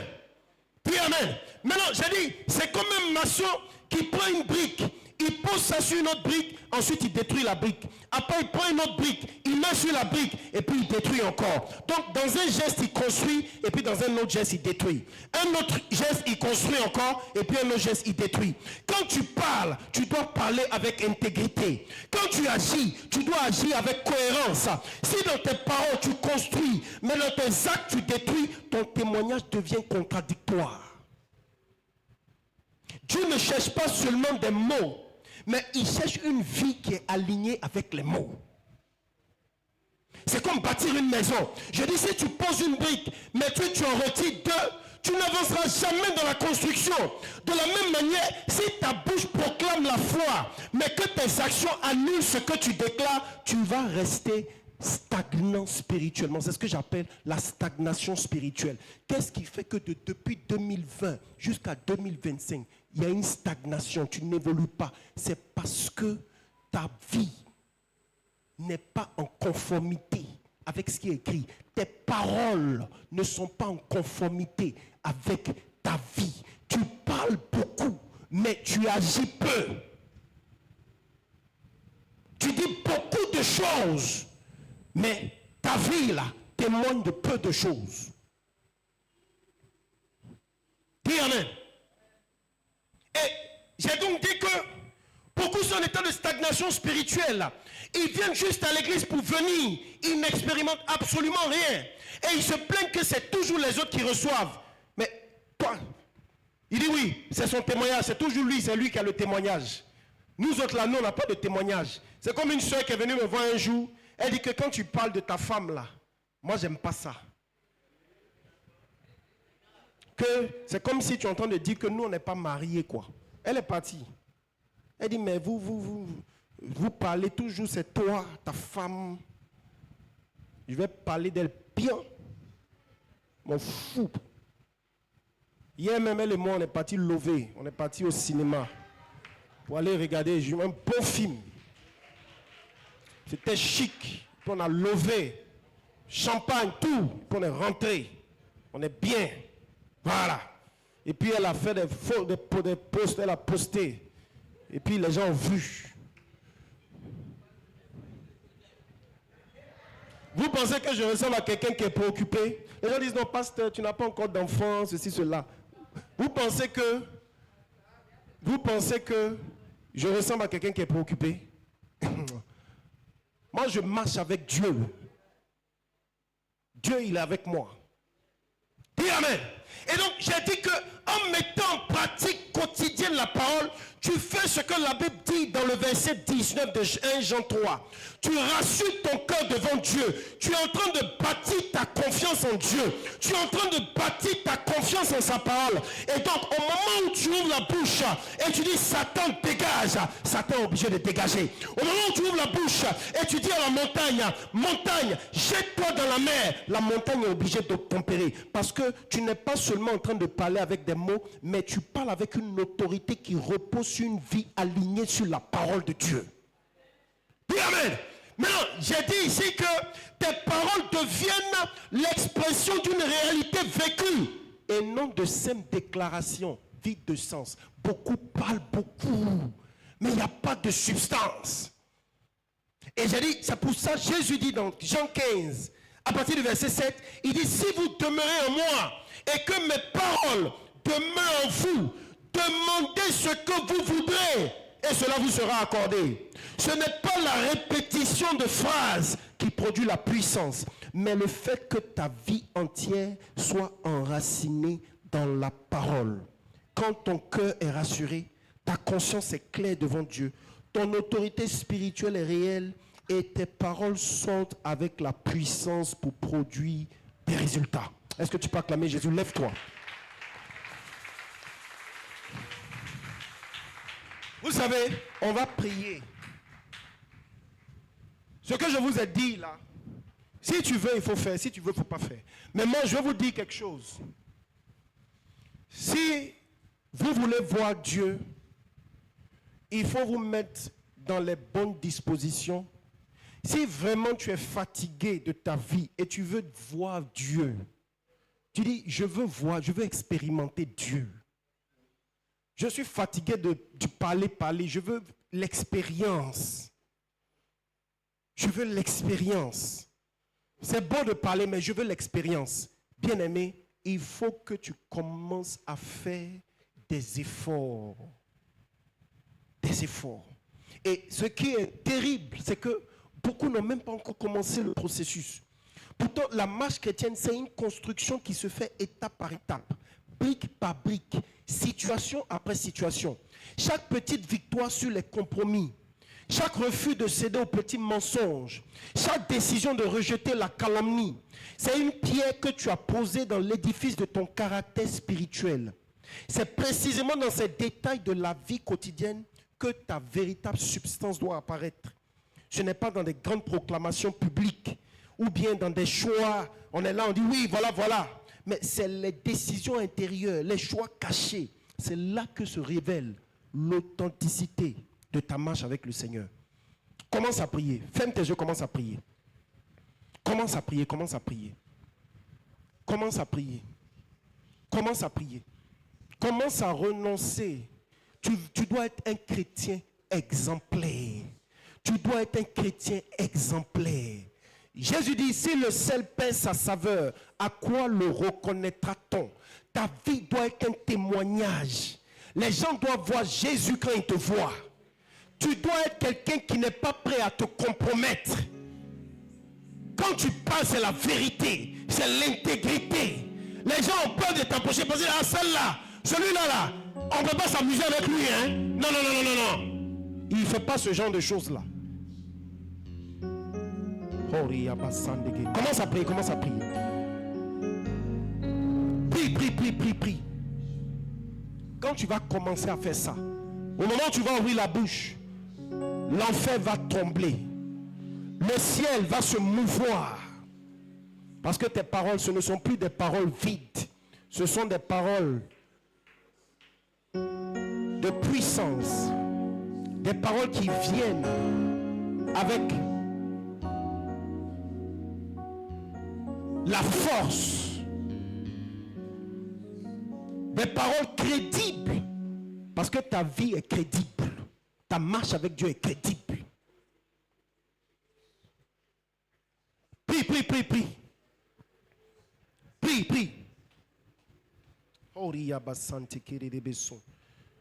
Dis amen. Maintenant, j'ai dit, c'est comme un maçon qui prend une brique. Il pose ça sur une autre brique. Ensuite, il détruit la brique. Après, il prend une autre brique. Il met sur la brique. Et puis, il détruit encore. Donc, dans un geste, il construit. Et puis, dans un autre geste, il détruit. Un autre geste, il construit encore. Et puis, un autre geste, il détruit. Quand tu parles, tu dois parler avec intégrité. Quand tu agis, tu dois agir avec cohérence. Si dans tes paroles, tu construis, mais dans tes actes, tu détruis, ton témoignage devient contradictoire. Dieu ne cherche pas seulement des mots, mais il cherche une vie qui est alignée avec les mots. C'est comme bâtir une maison. Je dis, si tu poses une brique, mais tu en retires deux, tu n'avanceras jamais dans la construction. De la même manière, si ta bouche proclame la foi, mais que tes actions annulent ce que tu déclares, tu vas rester stagnant spirituellement. C'est ce que j'appelle la stagnation spirituelle. Qu'est-ce qui fait que depuis 2020 jusqu'à 2025, il y a une stagnation, tu n'évolues pas? C'est parce que ta vie n'est pas en conformité avec ce qui est écrit. Tes paroles ne sont pas en conformité avec ta vie. Tu parles beaucoup, mais tu agis peu. Tu dis beaucoup de choses, mais ta vie là témoigne de peu de choses. Dis amen. Et j'ai donc dit que beaucoup sont en état de stagnation spirituelle. Ils viennent juste à l'église pour venir. Ils n'expérimentent absolument rien. Et ils se plaignent que c'est toujours les autres qui reçoivent. Mais toi, il dit oui, c'est son témoignage. C'est toujours lui, c'est lui qui a le témoignage. Nous autres là, nous, on n'a pas de témoignage. C'est comme une soeur qui est venue me voir un jour. Elle dit que quand tu parles de ta femme là, moi j'aime pas ça. Que c'est comme si tu es en train de dire que nous on n'est pas mariés quoi. Elle est partie. Elle dit mais vous parlez toujours, c'est toi, ta femme. Je vais parler d'elle bien. M'en fous. Hier même elle et moi on est partis lever. On est partis au cinéma pour aller regarder un beau film. C'était chic. Puis on a levé. Champagne, tout. Puis on est rentré. On est bien. Voilà. Et puis elle a fait des posts, elle a posté. Et puis les gens ont vu. Vous pensez que je ressemble à quelqu'un qui est préoccupé? Les gens disent non, pasteur, tu n'as pas encore d'enfant, ceci, cela. Vous pensez que je ressemble à quelqu'un qui est préoccupé? Moi, je marche avec Dieu. Dieu, il est avec moi. Dis amen. Et donc, j'ai dit qu'en mettant en pratique quotidienne la parole, tu fais ce que la Bible dit dans le verset 19 de 1 Jean 3. Tu rassures ton cœur devant Dieu. Tu es en train de bâtir ta confiance en Dieu. Tu es en train de bâtir ta confiance en sa parole. Et donc, au moment où tu ouvres la bouche et tu dis Satan dégage, Satan est obligé de dégager. Au moment où tu ouvres la bouche et tu dis à la montagne, montagne, jette-toi dans la mer, la montagne est obligée de tempérer. Parce que tu n'es pas seulement en train de parler avec des mots, mais tu parles avec une autorité qui repose sur une vie alignée sur la parole de Dieu. Dis amen. Maintenant, j'ai dit ici que tes paroles deviennent l'expression d'une réalité vécue et non de simples déclarations vides de sens. Beaucoup parlent beaucoup, mais il n'y a pas de substance. Et j'ai dit, c'est pour ça Jésus dit dans Jean 15, à partir du verset 7, il dit, si vous demeurez en moi et que mes paroles demeurent en vous, demandez ce que vous voudrez et cela vous sera accordé. Ce n'est pas la répétition de phrases qui produit la puissance, mais le fait que ta vie entière soit enracinée dans la parole. Quand ton cœur est rassuré, ta conscience est claire devant Dieu, ton autorité spirituelle est réelle et tes paroles sont avec la puissance pour produire des résultats. Est-ce que tu peux acclamer Jésus? Lève-toi. Vous savez, on va prier. Ce que je vous ai dit là, si tu veux, il faut faire. Si tu veux, il ne faut pas faire. Mais moi, je vais vous dire quelque chose. Si vous voulez voir Dieu, il faut vous mettre dans les bonnes dispositions. Si vraiment tu es fatigué de ta vie et tu veux voir Dieu, tu dis, je veux voir, je veux expérimenter Dieu. Je suis fatigué de parler, je veux l'expérience. Je veux l'expérience. C'est beau de parler, mais je veux l'expérience. Bien-aimé, il faut que tu commences à faire des efforts. Des efforts. Et ce qui est terrible, c'est que beaucoup n'ont même pas encore commencé le processus. Pourtant, la marche chrétienne, c'est une construction qui se fait étape par étape, brique par brique, situation après situation. Chaque petite victoire sur les compromis, chaque refus de céder aux petits mensonges, chaque décision de rejeter la calomnie, c'est une pierre que tu as posée dans l'édifice de ton caractère spirituel. C'est précisément dans ces détails de la vie quotidienne que ta véritable substance doit apparaître. Ce n'est pas dans des grandes proclamations publiques ou bien dans des choix. On est là, on dit oui, voilà, voilà. Mais c'est les décisions intérieures, les choix cachés. C'est là que se révèle l'authenticité de ta marche avec le Seigneur. Commence à prier. Ferme tes yeux, commence à prier. Commence à prier, commence à prier. Commence à prier. Commence à prier. Commence à renoncer. Tu dois être un chrétien exemplaire. Tu dois être un chrétien exemplaire. Jésus dit, si le sel perd sa saveur, à quoi le reconnaîtra-t-on? Ta vie doit être un témoignage. Les gens doivent voir Jésus quand ils te voient. Tu dois être quelqu'un qui n'est pas prêt à te compromettre. Quand tu parles, c'est la vérité, c'est l'intégrité. Les gens ont peur de t'approcher parce que celle-là, celui-là, là, on ne peut pas s'amuser avec lui. Hein? Non. Il ne fait pas ce genre de choses-là. Commence à prier, Prie. Quand tu vas commencer à faire ça, au moment où tu vas ouvrir la bouche, l'enfer va trembler. Le ciel va se mouvoir. Parce que tes paroles, ce ne sont plus des paroles vides. Ce sont des paroles de puissance. Des paroles qui viennent avec la force. Des paroles crédibles. Parce que ta vie est crédible. Ta marche avec Dieu est crédible. Prie.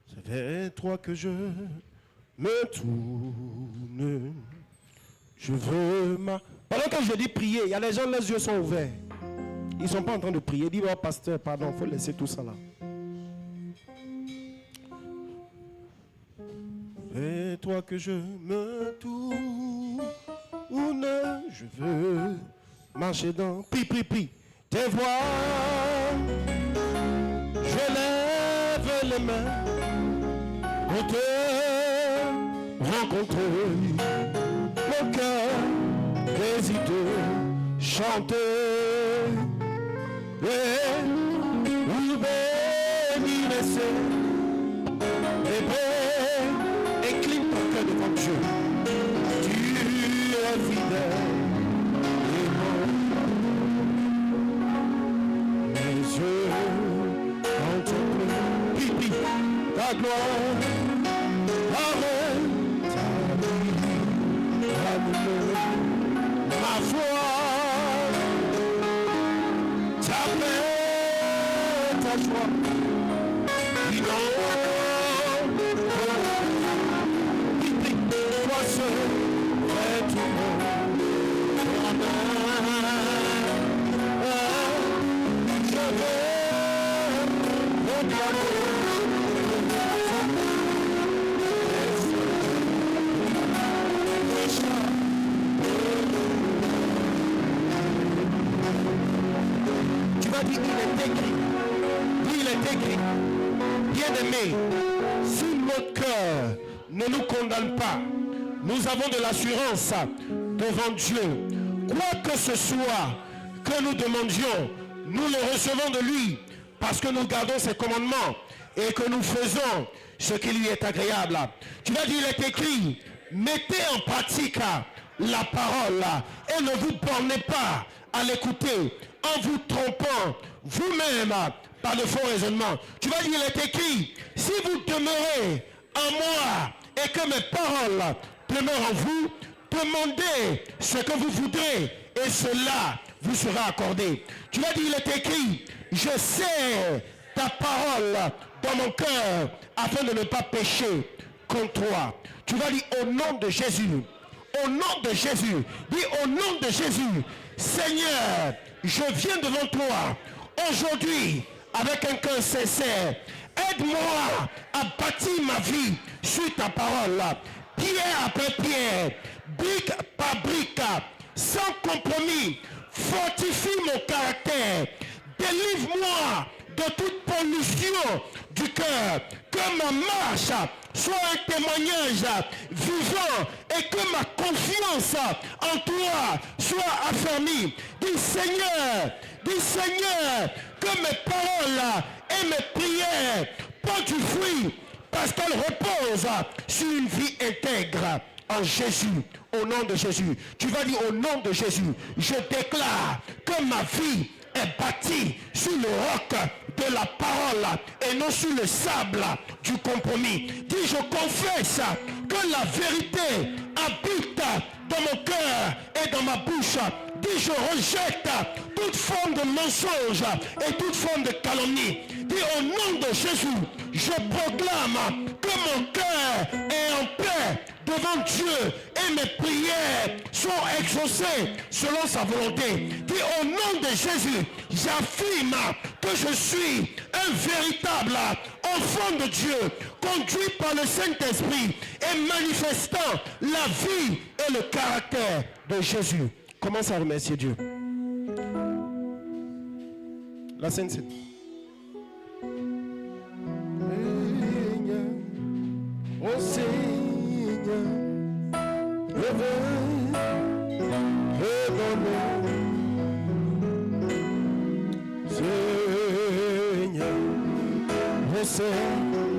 C'est vers toi que je me tourne. Je veux Pendant que je dis prier, il y a les gens, les yeux sont ouverts. Ils ne sont pas en train de prier. Dis, oh pasteur, pardon, il faut laisser tout ça là. Vers toi que je me tourne. Je veux marcher dans. Prie. Tes voix, je lève les mains pour te rencontrer. Mon cœur hésite, chanter. Oui, béni, laissez. Incline ton cœur devant Dieu. Tu es fidèle. Ta gloire, ma foi, ta paix, ta joie, toi seul, est tout je veux il est écrit, bien-aimé, si notre cœur ne nous condamne pas, nous avons de l'assurance devant Dieu. Quoi que ce soit que nous demandions, nous le recevons de lui, parce que nous gardons ses commandements et que nous faisons ce qui lui est agréable. Tu vas dire, il est écrit, mettez en pratique la parole et ne vous bornez pas à l'écouter en vous trompant vous-même par de faux raisonnements. Tu vas dire, il est écrit, si vous demeurez en moi et que mes paroles demeurent en vous, demandez ce que vous voudrez et cela vous sera accordé. Tu vas dire, il est écrit, je sais ta parole dans mon cœur afin de ne pas pécher contre toi. Tu vas dire, au nom de Jésus, au nom de Jésus, dis au nom de Jésus, Seigneur, je viens devant toi aujourd'hui avec un cœur sincère. Aide-moi à bâtir ma vie sur ta parole, pierre après pierre, brique par brique, sans compromis. Fortifie mon caractère. Délivre-moi de toute pollution du cœur. Que ma marche soit un témoignage vivant et que ma confiance en toi soit affermie. Dis Seigneur, que mes paroles et mes prières portent du fruit parce qu'elles reposent sur une vie intègre en Jésus. Au nom de Jésus. Tu vas dire au nom de Jésus, je déclare que ma vie est bâtie sur le roc de la parole et non sur le sable du compromis. Dis, je confesse que la vérité habite dans mon cœur et dans ma bouche. Dis, je rejette toute forme de mensonge et toute forme de calomnie. Dis, au nom de Jésus, je proclame que mon cœur est en paix devant Dieu et mes prières sont exaucées selon sa volonté. Dis, au nom de Jésus, j'affirme que je suis un véritable enfant de Dieu, conduit par le Saint-Esprit et manifestant la vie et le caractère de Jésus. Commence à remercier Dieu. La Sainte Seine. Oh Seigneur, Seigneur, oh Seigneur.